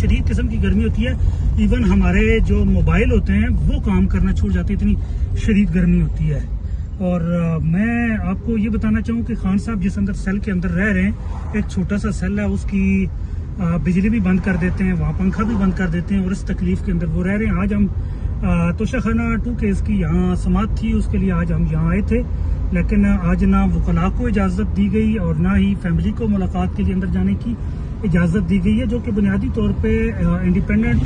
शदीद किस्म की गर्मी होती है। इवन हमारे जो मोबाइल होते हैं वो काम करना छोड़ जाते हैं, इतनी शदीद गर्मी होती है। और मैं आपको ये बताना चाहूँ कि खान साहब जिस अंदर सेल के अंदर रह रहे हैं, एक छोटा सा सेल है, उसकी बिजली भी बंद कर देते हैं, वहाँ पंखा भी बंद कर देते हैं और इस तकलीफ के अंदर वो रह रहे हैं। आज हम तोशाखाना 2 केस की यहाँ समाअत थी, उसके लिए आज हम यहाँ आए थे, लेकिन आज ना वकला को इजाज़त दी गई और ना ही फैमिली को मुलाकात के लिए अंदर जाने की इजाज़त दी गई है, जो कि बुनियादी तौर पे इंडिपेंडेंट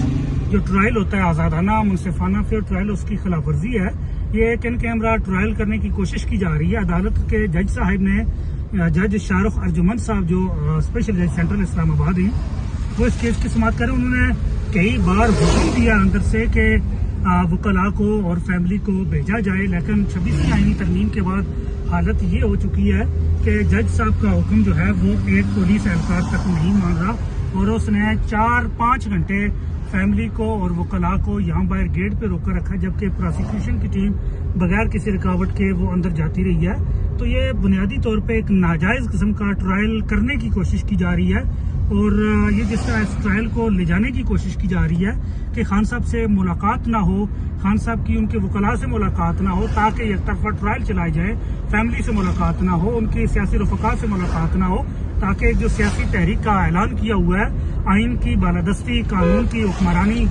जो ट्रायल होता है, आज़ादाना मुनसिफाना फेयर ट्रायल, उसकी खिलाफ वर्जी है। ये एक इन कैमरा ट्रायल करने की कोशिश की जा रही है। अदालत के जज साहब ने, जज शाहरुख अर्जुमंद साहब जो स्पेशल जज सेंट्रल इस्लामाबाद हैं, वो इस केस की समाअत करें। उन्होंने कई बार हुक्म दिया अंदर से कि वकला को और फैमिली को भेजा जाए, लेकिन 26वीं आईनी तरमीम के बाद हालत ये हो चुकी है कि जज साहब का हुक्म जो है वो एक पुलिस एहलकार तक नहीं मान रहा और उसने 4-5 घंटे फैमिली को और वकला को यहाँ बाहर गेट पे रोकर रखा, जबकि प्रोसिक्यूशन की टीम बगैर किसी रुकावट के वो अंदर जाती रही है। तो ये बुनियादी तौर पे एक नाजायज़ किस्म का ट्रायल करने की कोशिश की जा रही है और ये जिस तरह इस ट्रायल को ले जाने की कोशिश की जा रही है कि खान साहब से मुलाकात ना हो, खान साहब की उनके वकला से मुलाकात ना हो, ताकि एक तरफा ट्रायल चलाई जाए, फैमिली से मुलाकात ना हो, उनकी सियासी रफ़का से मुलाकात ना हो, ताकि जो सियासी तहरीक का ऐलान किया हुआ है, आइन की बालादस्ती, कानून की हुक्मरानी,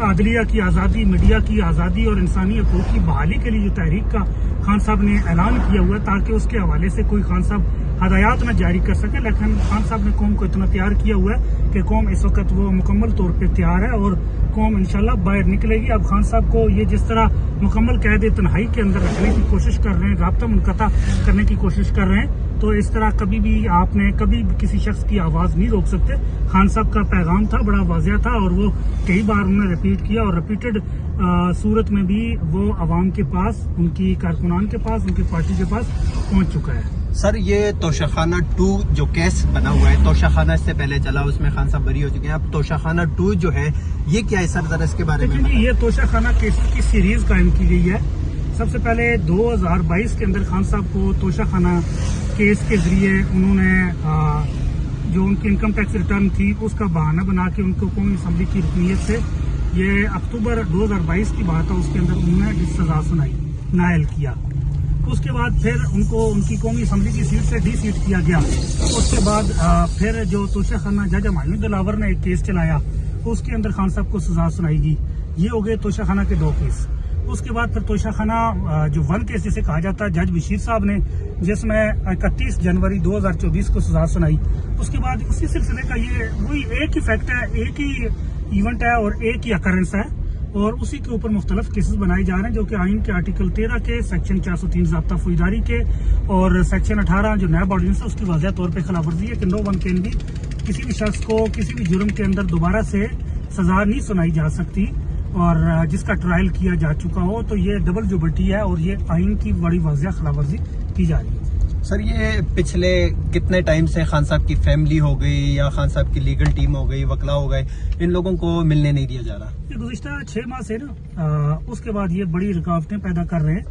अदलिया की आज़ादी, मीडिया की आज़ादी और इंसानी हकूक़ की बहाली के लिए जो तहरीक का खान साहब ने ऐलान किया हुआ है, ताकि उसके हवाले से कोई खान साहब हदायत न जारी कर सके। लेकिन खान साहब ने कौम को इतना तैयार किया हुआ है कि कौम इस वक्त वो मुकम्मल तौर पे तैयार है और कौम इंशाल्लाह बाहर निकलेगी। अब खान साहब को ये जिस तरह मुकम्मल कैद तन्हाई के अंदर रखने की कोशिश कर रहे हैं, राब्ता मुनक़ता करने की कोशिश कर रहे हैं, तो इस तरह कभी भी आपने कभी भी किसी शख्स की आवाज़ नहीं रोक सकते। खान साहब का पैगाम था, बड़ा वाज़िया था और वो कई बार उन्होंने रिपीट किया और रिपीटेड सूरत में भी वो अवाम के पास, उनकी कारकुनान के पास, उनकी पार्टी के पास पहुंच चुका है। सर, ये तोशाखाना 2 जो केस बना हुआ है, तोशाखाना इससे पहले चला, उसमें खान साहब बरी हो चुके हैं, अब तोशाखाना 2 जो है ये क्या है सर, जरा इसके बारे में? देखिए, ये तोशाखाना केस की सीरीज कायम की गई है। सबसे पहले 2022 के अंदर खान साहब को तोशाखाना केस के जरिए उन्होंने जो उनकी इनकम टैक्स रिटर्न थी उसका बहाना बना के उनको कौमी असम्बली की रुकनीत से, ये अक्टूबर 2022 की बात है, उसके अंदर उन्होंने सजा सुनाई, नायल किया। उसके बाद फिर उनको उनकी कौमी असम्बली की सीट से डी-सीट किया गया। उसके बाद फिर जो तोशाखाना जज मायूद दिलावर ने एक केस चलाया, उसके अंदर खान साहब को सजा सुनाई गई। ये हो गए तोशाखाना के 2 केस। उसके बाद फिर तोशाखाना जो 1 केस जिसे कहा जाता है, जज बशीर साहब ने, जिसमें 31 जनवरी 2024 को सजा सुनाई। उसके बाद उसी सिलसिले का ये वही एक ही फैक्ट है, एक ही इवेंट है और एक ही अकरेंस है और उसी के ऊपर मुख्तलिफ केसेस बनाए जा रहे हैं, जो कि आइन के आर्टिकल 13 के, सेक्शन 403 ज़ाब्ता फौजदारी के और सेक्शन 18 जो नैब ऑर्डिनेंस है उसकी वाज़ेह तौर पर खिलाफ वर्जी है कि नो वन कैन बी, किसी भी शख्स को किसी भी जुर्म के अंदर दोबारा से सजा नहीं सुनाई जा सकती और जिसका ट्रायल किया जा चुका हो। तो ये डबल जुबल्टी है और ये आइन की बड़ी वाज़ेह खिलाफ वर्जी की जा रही है। सर, ये पिछले कितने टाइम से खान साहब की फैमिली हो गई या खान साहब की लीगल टीम हो गई, वकला हो गए, इन लोगों को मिलने नहीं दिया जा रहा? ये गुज़िश्ता 6 माह से ना उसके बाद ये बड़ी रुकावटें पैदा कर रहे हैं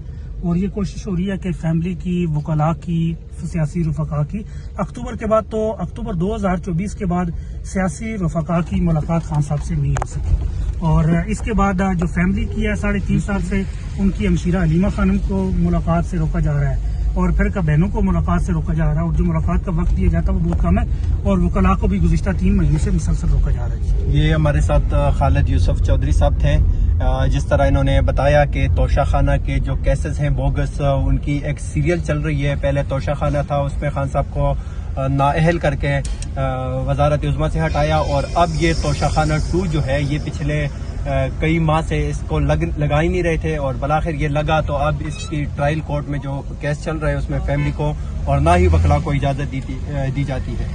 और ये कोशिश हो रही है कि फैमिली की, वकला की, सियासी रफ़का की, अक्टूबर के बाद, तो अक्टूबर 2024 के बाद सियासी रफ़का की मुलाकात खान साहब से नहीं हो सकी। और इसके बाद जो फैमिली की है 3.5 साल से, उनकी हमशीरा हलीमा खानम को मुलाकात से रोका जा रहा है और फिर का बहनों को मुलाकात से रोका जा रहा है और जो मुलाकात का वक्त दिया जाता है वो बहुत कम है और वकला को भी गुज़िश्ता 3 महीने से मुसलसल रोका जा रहा है। ये हमारे साथ खालिद यूसुफ चौधरी साहब थे। जिस तरह इन्होंने बताया कि तोशाखाना के जो केसेस हैं बोगस, उनकी एक सीरियल चल रही है। पहले तोशाखाना था, उसमें खान साहब को नाअहल करके वजारत उज़्मा से हटाया और अब ये तोशाखाना 2 जो है ये पिछले कई माह से इसको लगा ही नहीं रहे थे और बलाखिर ये लगा, तो अब इसकी ट्रायल कोर्ट में जो केस चल रहा है उसमें फैमिली को और ना ही वकला को इजाज़त दी जाती है।